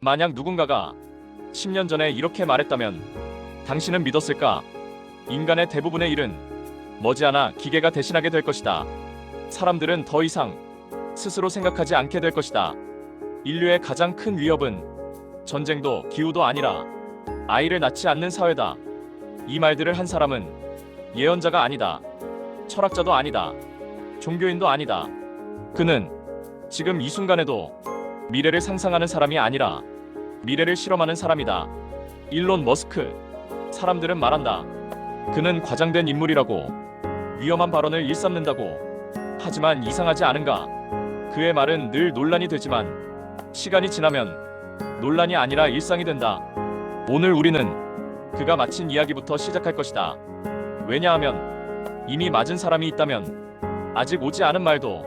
만약 누군가가 10년 전에 이렇게 말했다면 당신은 믿었을까? 인간의 대부분의 일은 머지않아 기계가 대신하게 될 것이다. 사람들은 더 이상 스스로 생각하지 않게 될 것이다. 인류의 가장 큰 위협은 전쟁도 기후도 아니라 아이를 낳지 않는 사회다. 이 말들을 한 사람은 예언자가 아니다. 철학자도 아니다. 종교인도 아니다. 그는 지금 이 순간에도 미래를 상상하는 사람이 아니라 미래를 실험하는 사람이다. 일론 머스크. 사람들은 말한다. 그는 과장된 인물이라고, 위험한 발언을 일삼는다고. 하지만 이상하지 않은가? 그의 말은 늘 논란이 되지만 시간이 지나면 논란이 아니라 일상이 된다. 오늘 우리는 그가 마친 이야기부터 시작할 것이다. 왜냐하면 이미 맞은 사람이 있다면 아직 오지 않은 말도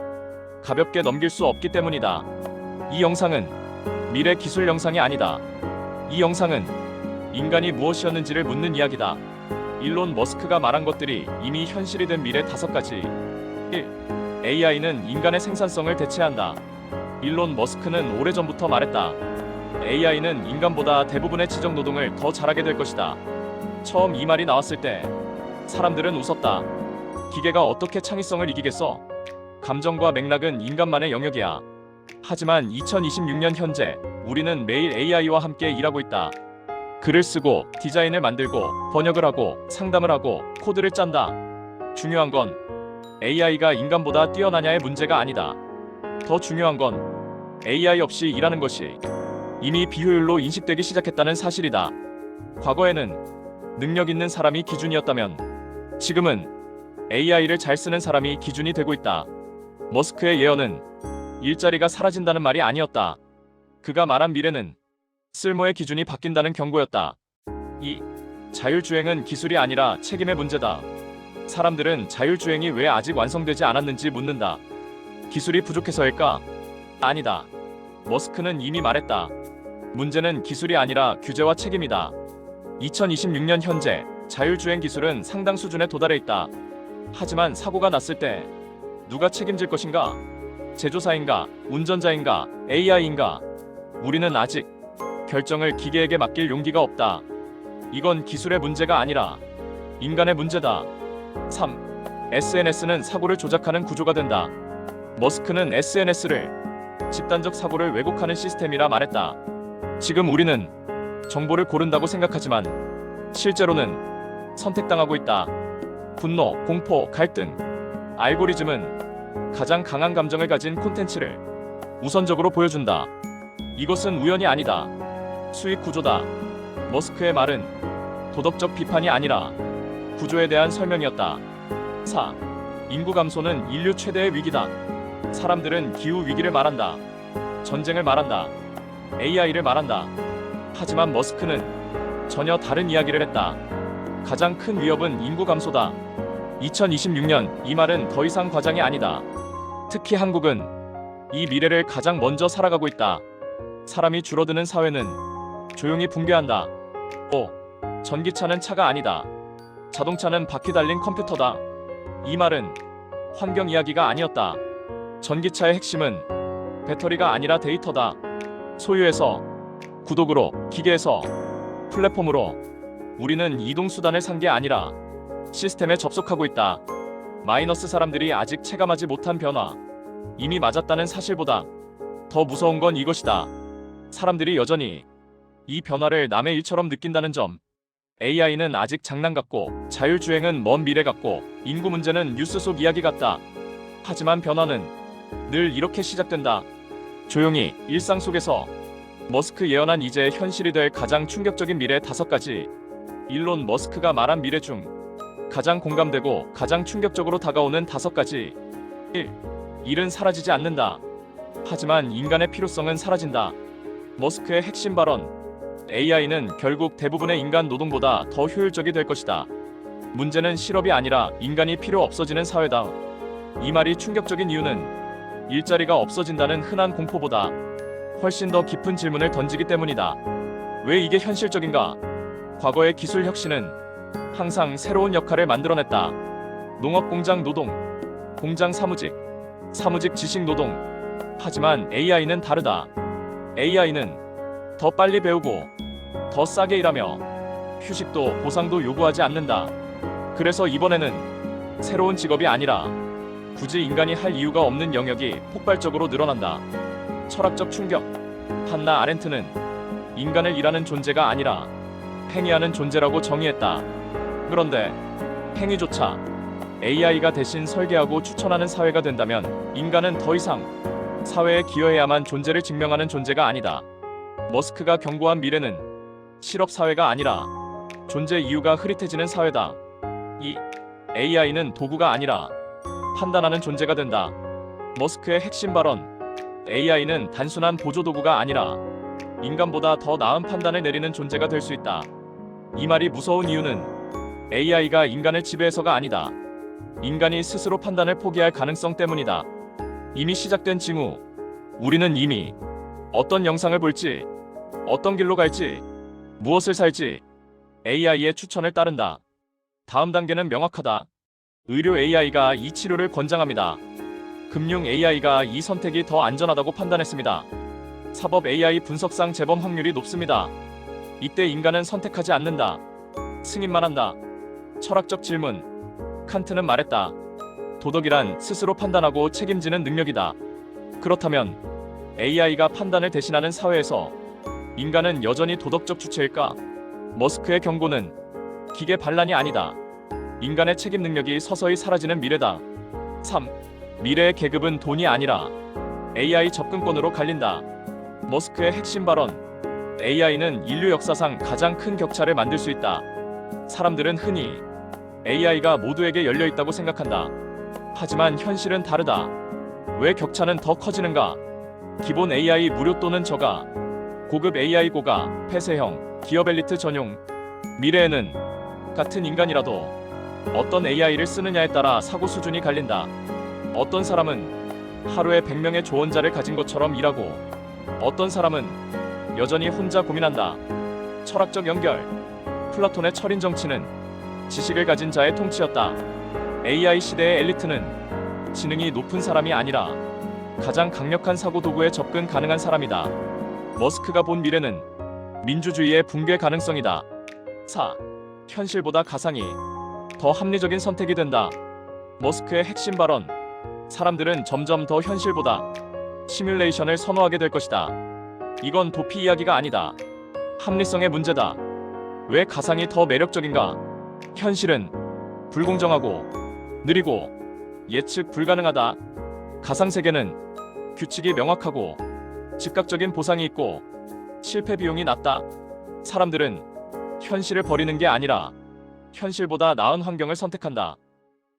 가볍게 넘길 수 없기 때문이다. 이 영상은 미래 기술 영상이 아니다. 이 영상은 인간이 무엇이었는지를 묻는 이야기다. 일론 머스크가 말한 것들이 이미 현실이 된 미래 5가지. 1. AI는 인간의 생산성을 대체한다. 일론 머스크는 오래전부터 말했다. AI는 인간보다 대부분의 지적 노동을 더 잘하게 될 것이다. 처음 이 말이 나왔을 때 사람들은 웃었다. 기계가 어떻게 창의성을 이기겠어? 감정과 맥락은 인간만의 영역이야. 하지만 2026년 현재 우리는 매일 AI와 함께 일하고 있다. 글을 쓰고 디자인을 만들고 번역을 하고 상담을 하고 코드를 짠다. 중요한 건 AI가 인간보다 뛰어나냐의 문제가 아니다. 더 중요한 건 AI 없이 일하는 것이 이미 비효율로 인식되기 시작했다는 사실이다. 과거에는 능력 있는 사람이 기준이었다면 지금은 AI를 잘 쓰는 사람이 기준이 되고 있다. 머스크의 예언은 일자리가 사라진다는 말이 아니었다. 그가 말한 미래는 쓸모의 기준이 바뀐다는 경고였다. 2. 자율주행은 기술이 아니라 책임의 문제다. 사람들은 자율주행이 왜 아직 완성되지 않았는지 묻는다. 기술이 부족해서일까? 아니다. 머스크는 이미 말했다. 문제는 기술이 아니라 규제와 책임이다. 2026년 현재 자율주행 기술은 상당 수준에 도달해 있다. 하지만 사고가 났을 때 누가 책임질 것인가? 제조사인가? 운전자인가? AI인가? 우리는 아직 결정을 기계에게 맡길 용기가 없다. 이건 기술의 문제가 아니라 인간의 문제다. 3. SNS는 사고를 조작하는 구조가 된다. 머스크는 SNS를 집단적 사고를 왜곡하는 시스템이라 말했다. 지금 우리는 정보를 고른다고 생각하지만 실제로는 선택당하고 있다. 분노, 공포, 갈등. 알고리즘은 가장 강한 감정을 가진 콘텐츠를 우선적으로 보여준다. 이것은 우연이 아니다. 수익 구조다. 머스크의 말은 도덕적 비판이 아니라 구조에 대한 설명이었다. 4. 인구 감소는 인류 최대의 위기다. 사람들은 기후 위기를 말한다. 전쟁을 말한다. AI를 말한다. 하지만 머스크는 전혀 다른 이야기를 했다. 가장 큰 위협은 인구 감소다. 2026년 이 말은 더 이상 과장이 아니다. 특히 한국은 이 미래를 가장 먼저 살아가고 있다. 사람이 줄어드는 사회는 조용히 붕괴한다. 5. 전기차는 차가 아니다. 자동차는 바퀴 달린 컴퓨터다. 이 말은 환경 이야기가 아니었다. 전기차의 핵심은 배터리가 아니라 데이터다. 소유에서 구독으로, 기계에서 플랫폼으로 우리는 이동수단을 산 게 아니라 시스템에 접속하고 있다. 마이너스 사람들이 아직 체감하지 못한 변화. 이미 맞았다는 사실보다 더 무서운 건 이것이다. 사람들이 여전히 이 변화를 남의 일처럼 느낀다는 점. AI는 아직 장난 같고 자율주행은 먼 미래 같고 인구 문제는 뉴스 속 이야기 같다. 하지만 변화는 늘 이렇게 시작된다. 조용히 일상 속에서. 머스크 예언한 이제 현실이 될 가장 충격적인 미래 5가지. 일론 머스크가 말한 미래 중 가장 공감되고 가장 충격적으로 다가오는 5가지. 1. 일은 사라지지 않는다. 하지만 인간의 필요성은 사라진다. 머스크의 핵심 발언. AI는 결국 대부분의 인간 노동보다 더 효율적이 될 것이다. 문제는 실업이 아니라 인간이 필요 없어지는 사회다. 이 말이 충격적인 이유는 일자리가 없어진다는 흔한 공포보다 훨씬 더 깊은 질문을 던지기 때문이다. 왜 이게 현실적인가? 과거의 기술 혁신은 항상 새로운 역할을 만들어냈다. 농업 공장 노동, 공장 사무직, 사무직 지식 노동. 하지만 AI는 다르다. AI는 더 빨리 배우고 더 싸게 일하며 휴식도 보상도 요구하지 않는다. 그래서 이번에는 새로운 직업이 아니라 굳이 인간이 할 이유가 없는 영역이 폭발적으로 늘어난다. 철학적 충격. 한나 아렌트는 인간을 일하는 존재가 아니라 행위하는 존재라고 정의했다. 그런데 행위조차 AI가 대신 설계하고 추천하는 사회가 된다면 인간은 더 이상 사회에 기여해야만 존재를 증명하는 존재가 아니다. 머스크가 경고한 미래는 실업 사회가 아니라 존재 이유가 흐릿해지는 사회다. 이 AI는 도구가 아니라 판단하는 존재가 된다. 머스크의 핵심 발언. AI는 단순한 보조 도구가 아니라 인간보다 더 나은 판단을 내리는 존재가 될 수 있다. 이 말이 무서운 이유는 AI가 인간을 지배해서가 아니다. 인간이 스스로 판단을 포기할 가능성 때문이다. 이미 시작된 징후. 우리는 이미 어떤 영상을 볼지, 어떤 길로 갈지, 무엇을 살지 AI의 추천을 따른다. 다음 단계는 명확하다. 의료 AI가 이 치료를 권장합니다. 금융 AI가 이 선택이 더 안전하다고 판단했습니다. 사법 AI 분석상 재범 확률이 높습니다. 이때 인간은 선택하지 않는다. 승인만 한다. 철학적 질문. 칸트는 말했다. 도덕이란 스스로 판단하고 책임지는 능력이다. 그렇다면 AI가 판단을 대신하는 사회에서 인간은 여전히 도덕적 주체일까? 머스크의 경고는 기계 반란이 아니다. 인간의 책임 능력이 서서히 사라지는 미래다. 3. 미래의 계급은 돈이 아니라 AI 접근권으로 갈린다. 머스크의 핵심 발언. AI는 인류 역사상 가장 큰 격차를 만들 수 있다. 사람들은 흔히 AI가 모두에게 열려있다고 생각한다. 하지만 현실은 다르다. 왜 격차는 더 커지는가? 기본 AI 무료 또는 저가, 고급 AI 고가, 폐쇄형, 기업 엘리트 전용. 미래에는 같은 인간이라도 어떤 AI를 쓰느냐에 따라 사고 수준이 갈린다. 어떤 사람은 하루에 100명의 조언자를 가진 것처럼 일하고 어떤 사람은 여전히 혼자 고민한다. 철학적 연결. 플라톤의 철인 정치는 지식을 가진 자의 통치였다. AI 시대의 엘리트는 지능이 높은 사람이 아니라 가장 강력한 사고 도구에 접근 가능한 사람이다. 머스크가 본 미래는 민주주의의 붕괴 가능성이다. 4. 현실보다 가상이 더 합리적인 선택이 된다. 머스크의 핵심 발언. 사람들은 점점 더 현실보다 시뮬레이션을 선호하게 될 것이다. 이건 도피 이야기가 아니다. 합리성의 문제다. 왜 가상이 더 매력적인가? 현실은 불공정하고 느리고 예측 불가능하다. 가상세계는 규칙이 명확하고 즉각적인 보상이 있고 실패 비용이 낮다. 사람들은 현실을 버리는 게 아니라 현실보다 나은 환경을 선택한다.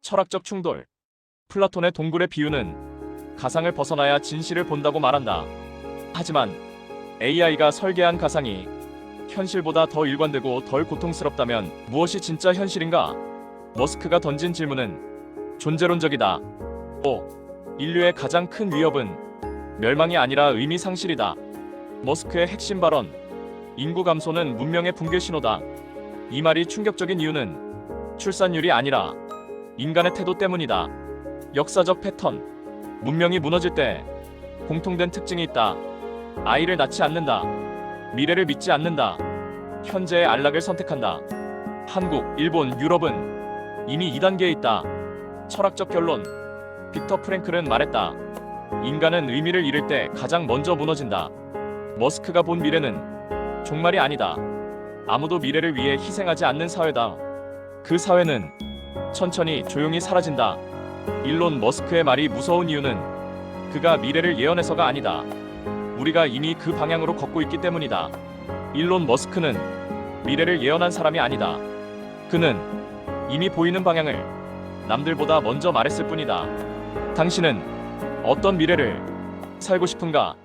철학적 충돌. 플라톤의 동굴의 비유는 가상을 벗어나야 진실을 본다고 말한다. 하지만 AI가 설계한 가상이 현실보다 더 일관되고 덜 고통스럽다면 무엇이 진짜 현실인가? 머스크가 던진 질문은 존재론적이다. 5. 인류의 가장 큰 위협은 멸망이 아니라 의미 상실이다. 머스크의 핵심 발언. 인구 감소는 문명의 붕괴 신호다. 이 말이 충격적인 이유는 출산율이 아니라 인간의 태도 때문이다. 역사적 패턴. 문명이 무너질 때 공통된 특징이 있다. 아이를 낳지 않는다. 미래를 믿지 않는다. 현재의 안락을 선택한다. 한국, 일본, 유럽은 이미 2단계에 있다. 철학적 결론. 빅터 프랭클은 말했다. 인간은 의미를 잃을 때 가장 먼저 무너진다. 머스크가 본 미래는 종말이 아니다. 아무도 미래를 위해 희생하지 않는 사회다. 그 사회는 천천히 조용히 사라진다. 일론 머스크의 말이 무서운 이유는 그가 미래를 예언해서가 아니다. 우리가 이미 그 방향으로 걷고 있기 때문이다. 일론 머스크는 미래를 예언한 사람이 아니다. 그는 이미 보이는 방향을 남들보다 먼저 말했을 뿐이다. 당신은 어떤 미래를 살고 싶은가?